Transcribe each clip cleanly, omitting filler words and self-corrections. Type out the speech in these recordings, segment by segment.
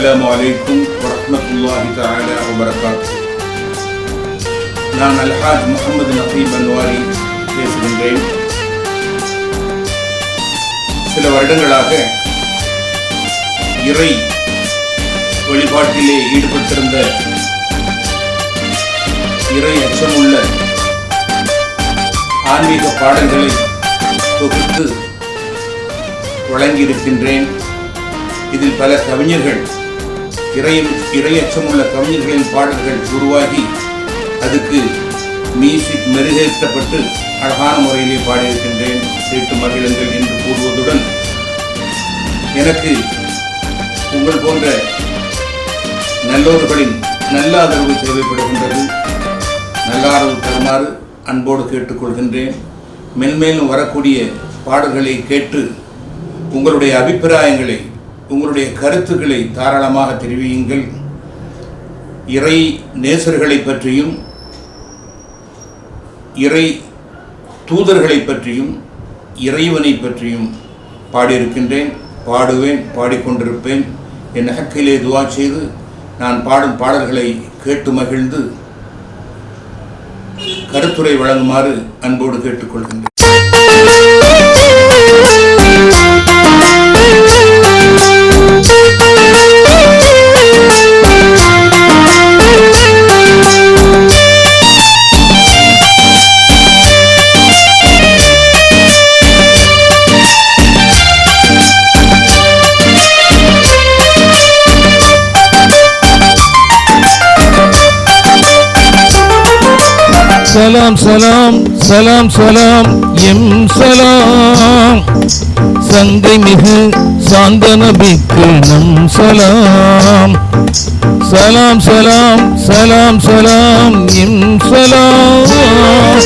அஸ்ஸலாமு அலைக்கும் வரஹ்மத்துல்லாஹி தஆலா வபரகாத்துஹு. நான் அல்ஹாஜ் முஹம்மது நஃபீப் அன்வாரி பேசுகின்றேன். சில வருடங்களாக இறை வழிபாட்டிலே ஈடுபட்டிருந்த இறை அச்சமுள்ள ஆன்மீக பாடல்களை தொகுத்து வழங்கியிருக்கின்றேன். இதில் பல கவிஞர்கள் இறையச்சமுள்ள கவிஞர்களின் பாடல்கள் உருவாகி அதுக்கு மியூசிக் மெருகேற்றப்பட்டு அழகான முறையிலே பாடியிருக்கின்றேன். கேட்டு மகிழுங்கள் என்று கூறுவதுடன் எனக்கு உங்கள் போன்ற நல்லோர்களின் நல்ல ஆதரவு தேவைப்படுகின்றது. நல்ல ஆதரவு தருமாறு அன்போடு கேட்டுக்கொள்கின்றேன். மென்மேலும் வரக்கூடிய பாடல்களை கேட்டு உங்களுடைய அபிப்பிராயங்களை, உங்களுடைய கருத்துக்களை தாராளமாக தெரிவியுங்கள். இறை நேசர்களை பற்றியும் இறை தூதர்களை பற்றியும் இறைவனை பற்றியும் பாடியிருக்கின்றேன், பாடுவேன், பாடிக்கொண்டிருப்பேன். என் ஹக்கிலே துவா செய்து நான் பாடும் பாடல்களை கேட்டு மகிழ்ந்து கருத்துரை வழங்குமாறு அன்போடு கேட்டுக்கொள்கின்றேன். சலாம் சலாம் சலாம் சலாம் எம் சலாம், சங்கை மிகு சாந்த நபிக்கு நம் சலாம். சலாம் சலாம் சலாம் சலாம் எம் சலாம்,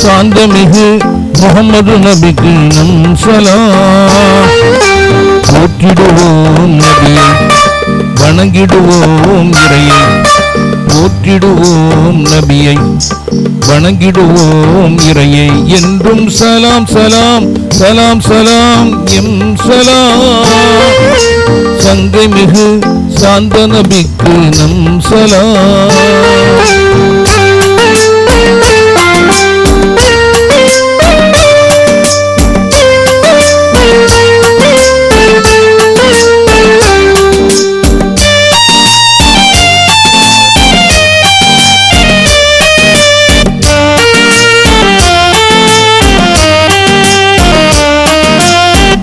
சாந்த மிகு முகமது நபிக்கு நம் சலாம். போற்றிடுவோம் நபியை, வணங்கிடுவோம் இறையை. போற்றிடுவோம் நபியை, வணங்கிடுவோம் இறையை. என்றும் சலாம் சலாம் சலாம் சலாம் எம் சலாம், சங்கை மிகு சாந்த நபிக்கு நம் சலாம்.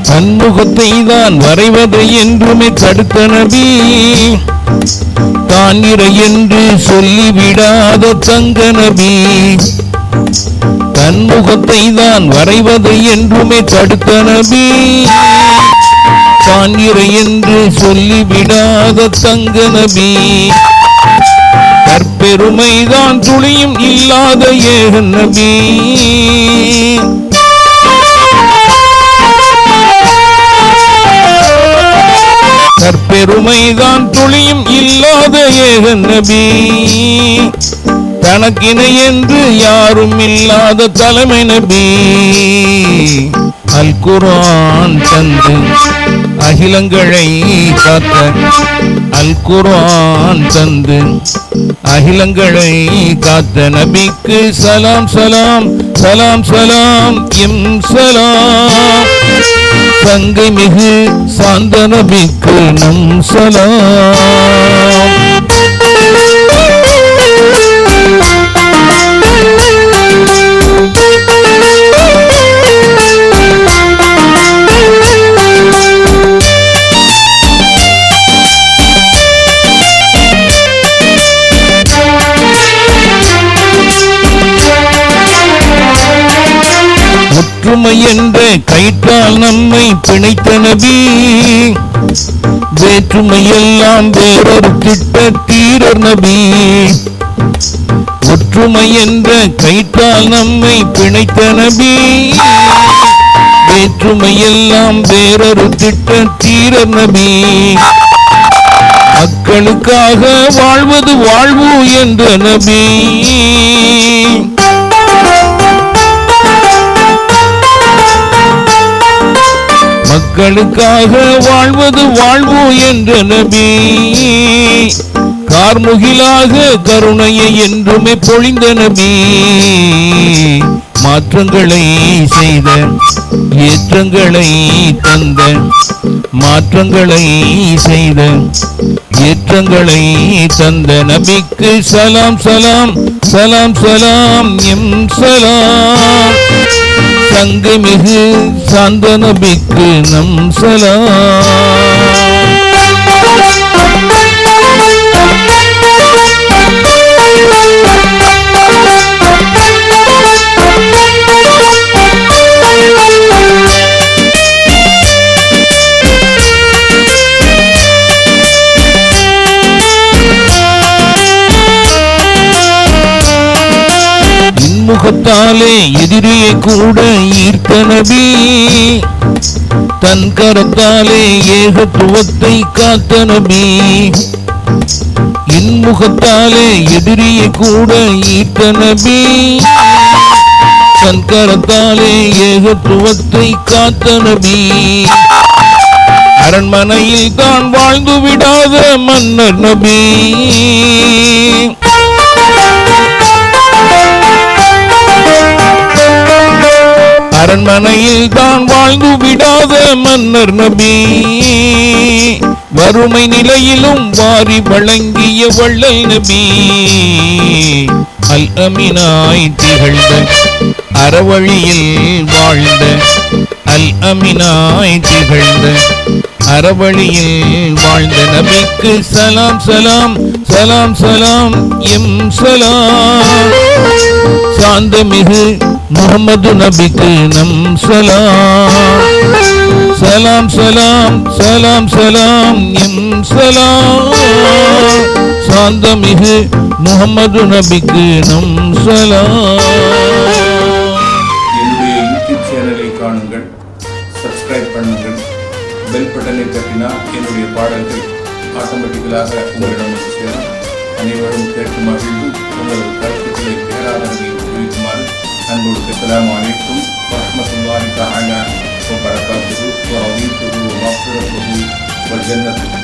தன்முகத்தை தான் வரைவது என்றுமே தடுத்த நபி, தான் இறை என்று சொல்லிவிடாத தங்க நபி. தன்முகத்தை தான் வரைவது என்றுமே தடுத்த நபி, தான் இறை என்று சொல்லிவிடாத தங்க நபி. தற்பெருமைதான் துளியும் இல்லாத ஏக நபி, தற்பெருமைதான் துளியும் இல்லாத ஏக நபி. தனக்கிணை என்று யாரும் இல்லாத தலைமை நபி. அல் குர்ஆன் தந்து அகிலங்களை காத்த, அல் குர்ஆன் தந்து அகிலங்களை காத்த நபிக்கு சலாம் சலாம் சலாம் சலாம் எம் சலாம், சங்கை மிகு சாந்த நபிக்கு நம் சலாம். ஒற்றுமை என்ற கயிற்றால் நம்மை பிணைத்த நபி, வேற்றுமையெல்லாம் வேறொரு திட்ட தீரர் நபி. ஒற்றுமை என்ற கயிற்றால் நம்மை பிணைத்த நபி, வேற்றுமையெல்லாம் வேறொரு திட்ட தீரர் நபி. மக்களுக்காக வாழ்வது வாழ்வு என்ற நபி, மக்களுக்காக வாழ்வது வாழ்வு என்ற நபி, கார்முகிலாக கருணையை என்றுமே பொழிந்த நபி, மாற்றங்களை செய்த ஏற்றங்களை தந்த, மாற்றங்களை செய்த ஏற்றங்களை தந்த நபிக்கு சலாம் சலாம் சலாம் சலாம் எம் சலாம். சங்கமிகு சாந்த நபிக்கு நம் சலாம். முகத்தாலே எதிரியை கூட ஈர்த்த நபி, தன் கரத்தாலே ஏகத்துவத்தை காத்த நபி, இன்முகத்தாலே எதிரியை கூட ஈர்த்த நபி, தன் கரத்தாலே ஏகத்துவத்தை காத்த நபி, அரண்மனையில் தான் வாழ்ந்து விடாத மன்னர் நபி, அரண்மனையில் தான் வாழ்ந்து விடாத மன்னர் நபி, வறுமை நிலையிலும் வாரி வழங்கிய வள்ளல் நபி, அல் அமினாய் திகழ்ந்த அறவழியில் வாழ்ந்த, அல் அமினாய் திகழ்ந்த அறவழியில் வாழ்ந்த நபிக்கு சலாம் சலாம் சலாம் சலாம் எம் சலாம். சாந்தமிகு முகமது நபிக்கு நம் சலாம். சலாம் சலாம் சலாம் சலாம் எம் சலாம். சாந்தமிகு முகமது நபிக்கு நம் சலாம். என்னுடைய யூடியூப் சேனலை காணுங்கள், சப்ஸ்கிரைப் பண்ணுங்கள், பெல் பட்டனை தட்டினால் என்னுடைய பாடல்கள் ஆட்டோமேட்டிக்கலாக உங்களிடம் வந்து சேரும். அனைவரும் கேட்டு மகிழ்ந்து உங்களது கருத்துக்களை பேராதரவை தெரிவிக்குமாறு அன்போடு. அஸ்ஸலாமு அலைக்கும் வரஹ்மத்துல்லாஹி தஆலா வ பரகாத்துஹு வ ரதீதுஹு வ மக்ஃபிரத்துஹு வல் ஜன்னத்து.